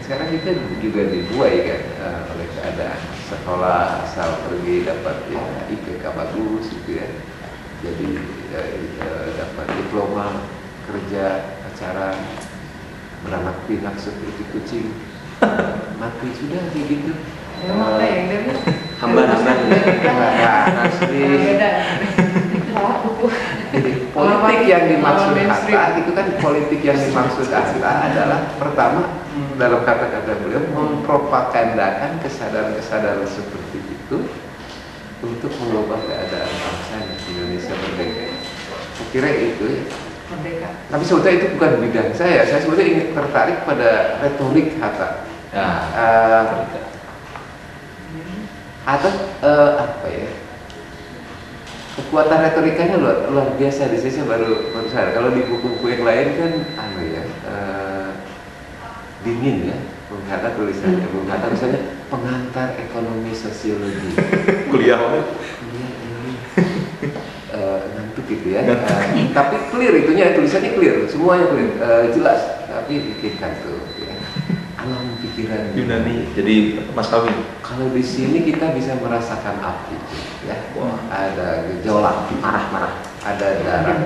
sekarang kita juga dibuai kan oleh keadaan sekolah asal pergi dapat ya IPK bagus gitu ya, jadi dapat diploma kerja pacaran beranak pinak seperti kucing mati sudah kayak gitu. Emang yang dari hamba-hamba asli. beda. Jadi politik yang dimaksud Hatta itu kan politik yang dimaksud Hatta adalah pertama dalam kata-kata beliau mempropagandakan kesadaran-kesadaran seperti itu untuk mengubah keadaan bangsa Indonesia merdeka. Saya kira itu ya. Merdeka. Tapi sebetulnya itu bukan bidang saya. Saya sebetulnya ingin tertarik pada retorik Hatta. Atau apa ya? Kekuatan retorikanya luar biasa di sini. Saya baru sadar. Kalau di buku-buku yang lain kan dingin ya. Bung Hatta tulisannya. Bung Hatta misalnya pengantar ekonomi sosiologi. kuliah Ngantuk gitu ya. Tapi clear itunya, tulisannya clear, semuanya clear, jelas. Tapi bikinkan tuh ya. Alam pikiran Yunani jadi Mas Kawin. Kalau di sini kita bisa merasakan api ya. Ada gejolak marah-marah, ada darah.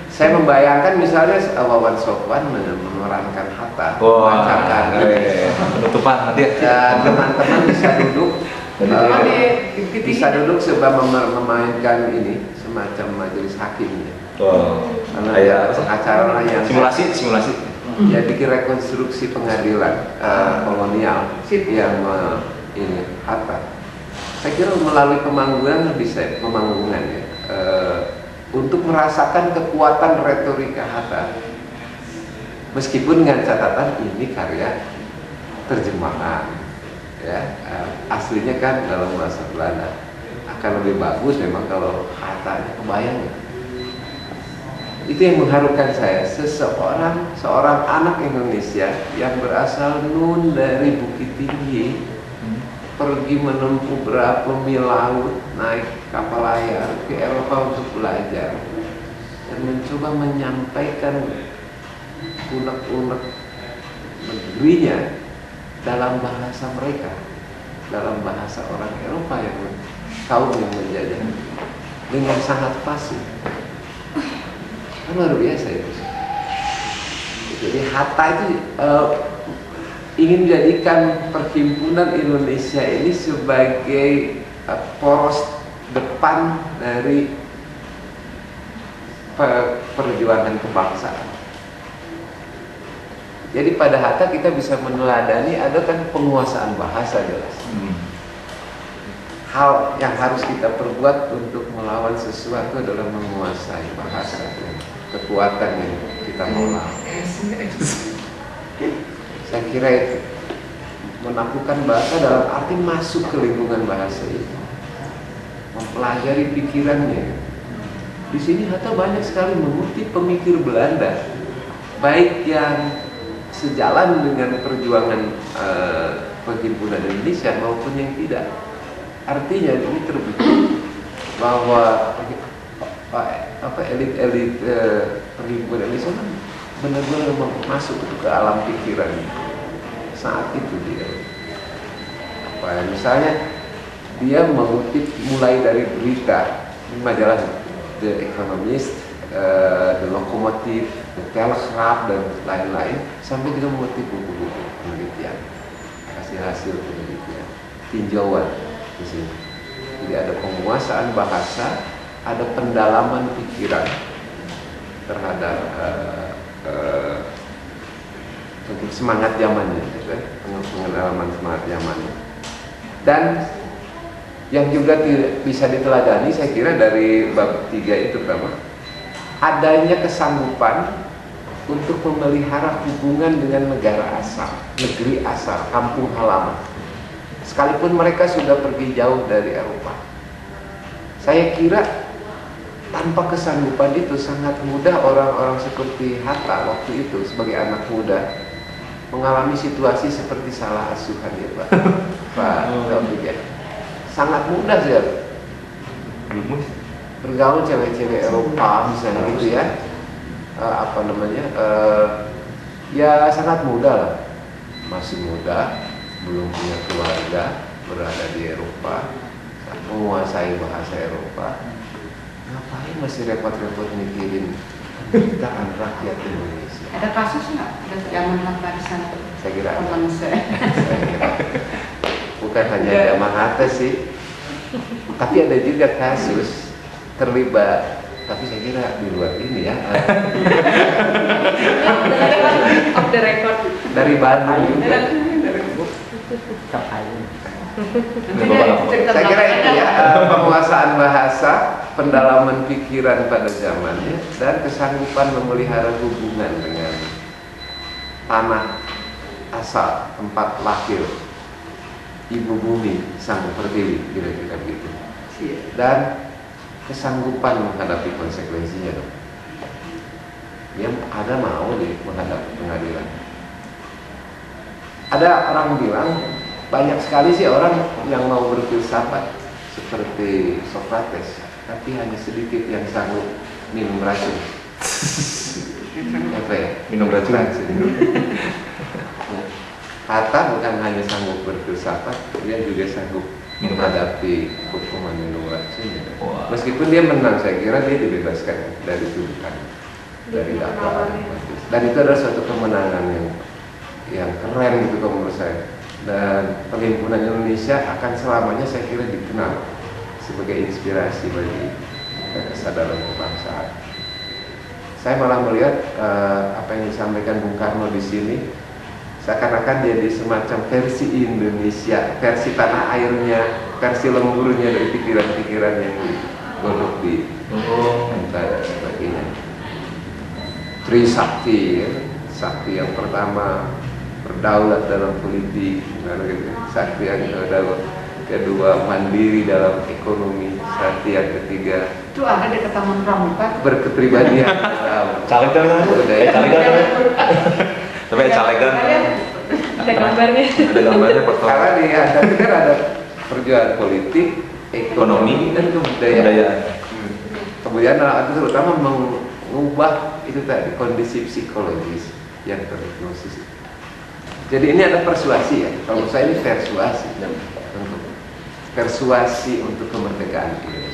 Saya membayangkan misalnya Wawan Sofwan memerankan Hatta, membacakan penutupan nanti dan teman-teman bisa duduk sebab memainkan ini semacam majelis hakim ya. Karena acara yang simulasi ya bikin rekonstruksi pengadilan kolonial yang ini Hatta. Saya kira melalui pemanggungan bisa ya, untuk merasakan kekuatan retorika Hatta. Meskipun dengan catatan ini karya terjemahan, ya aslinya kan dalam bahasa Belanda. Akan lebih bagus memang kalau Hatta kebayang ya. Itu yang mengharukan saya, seorang anak Indonesia yang berasal dari Bukit Tinggi, pergi menempuh berapa mil laut, naik kapal layar ke Eropa untuk belajar dan mencoba menyampaikan unek-unek negerinya dalam bahasa mereka, dalam bahasa orang Eropa yang kaum yang menjajah dengan sangat fasih. Luar biasa itu. Jadi Hatta itu ingin menjadikan perhimpunan Indonesia ini sebagai poros depan dari perjuangan kebangsaan. Jadi pada Hatta kita bisa meneladani ada kan penguasaan bahasa jelas. Hal yang harus kita perbuat untuk melawan sesuatu adalah menguasai bahasa. Kekuatan yang kita mau lawan. Saya kira itu menaklukkan bahasa dalam arti masuk ke lingkungan bahasa itu, mempelajari pikirannya. Di sini Hatta banyak sekali mengutip pemikir Belanda, baik yang sejalan dengan perjuangan perhimpunan Indonesia maupun yang tidak. Artinya ini terbukti bahwa elit-elit perhimpunan Indonesia benar-benar masuk ke alam pikiran saat itu dia. Misalnya dia mengutip mulai dari berita di majalah The Economist, The Locomotive, The Telegraph dan lain-lain, sampai juga mengutip buku-buku penelitian, hasil-hasil penelitian, tinjauan di sini. Jadi ada penguasaan bahasa, ada pendalaman pikiran terhadap semangat zamannya, pengalaman semangat zamannya. Dan yang juga bisa diteladani saya kira dari bab 3 itu pertama, adanya kesanggupan untuk memelihara hubungan dengan negara asal, negeri asal, kampung halaman. Sekalipun mereka sudah pergi jauh dari Eropa. Saya kira tanpa kesanggupan itu sangat mudah orang-orang seperti Hatta waktu itu sebagai anak muda mengalami situasi seperti salah asuhan ya Pak. Pak Taufik ya. Sangat mudah sih bergaul cewek-cewek Eropa misalnya gitu ya. Ya sangat mudah lah. masih muda, belum punya keluarga, berada di Eropa, menguasai bahasa Eropa, ngapain masih repot-repot mikirin penderitaan rakyat Indonesia? Ada kasus nggak? Ada zaman barisan Saya kira ada. teman saya. Saya kira bukan hanya zaman Hatta sih, tapi ada juga kasus terlibat. Tapi saya kira di luar ini ya. Off the record. Dari Bandung juga. Saya kira itu ya, penguasaan bahasa, pendalaman pikiran pada zamannya, dan kesanggupan memelihara hubungan dengan tanah asal, tempat lahir, ibu bumi, sang pertiwi, kira-kira begitu. Dan kesanggupan menghadapi konsekuensinya dong. Dia ada mau menghadapi pengadilan. Ada orang bilang, banyak sekali sih orang yang mau berfilsafat seperti Socrates, tapi hanya sedikit yang sanggup minum racun. Apa ya? Minum racun. Hatta bukan hanya sanggup berfilsafat, dia juga sanggup menghadapi hukuman minum racun. Wow. Meskipun dia menang, saya kira dia dibebaskan dari tuduhan, dari dakwaan. Dan itu adalah suatu kemenangan yang keren gitu kalau menurut saya. Dan Perhimpunan Indonesia akan selamanya saya kira dikenal sebagai inspirasi bagi kesadaran kebangsaan. Saya malah melihat apa yang disampaikan Bung Karno di sini seakan-akan jadi semacam versi Indonesia, versi tanah airnya, versi lemburnya dari pikiran-pikiran yang digodok di entah dan sebagainya. Trisakti, ya. Sakti yang pertama berdaulat dalam politik, sakti yang kedua mandiri dalam ekonomi, sakti yang ketiga Itu ada di Taman Pramuka. berkepribadian. Caleg kan? Caleg kan? Tapi caleg kan? Ada gambarnya. Ada gambarnya Karena di Antartika ada perjuangan politik, ekonomi, dan kebudayaan. Kebudayaan itu terutama mengubah itu tadi kondisi psikologis yang terhipnosis. Jadi ini ada persuasi ya. Kalau saya ini persuasi, persuasi untuk kemerdekaan kita.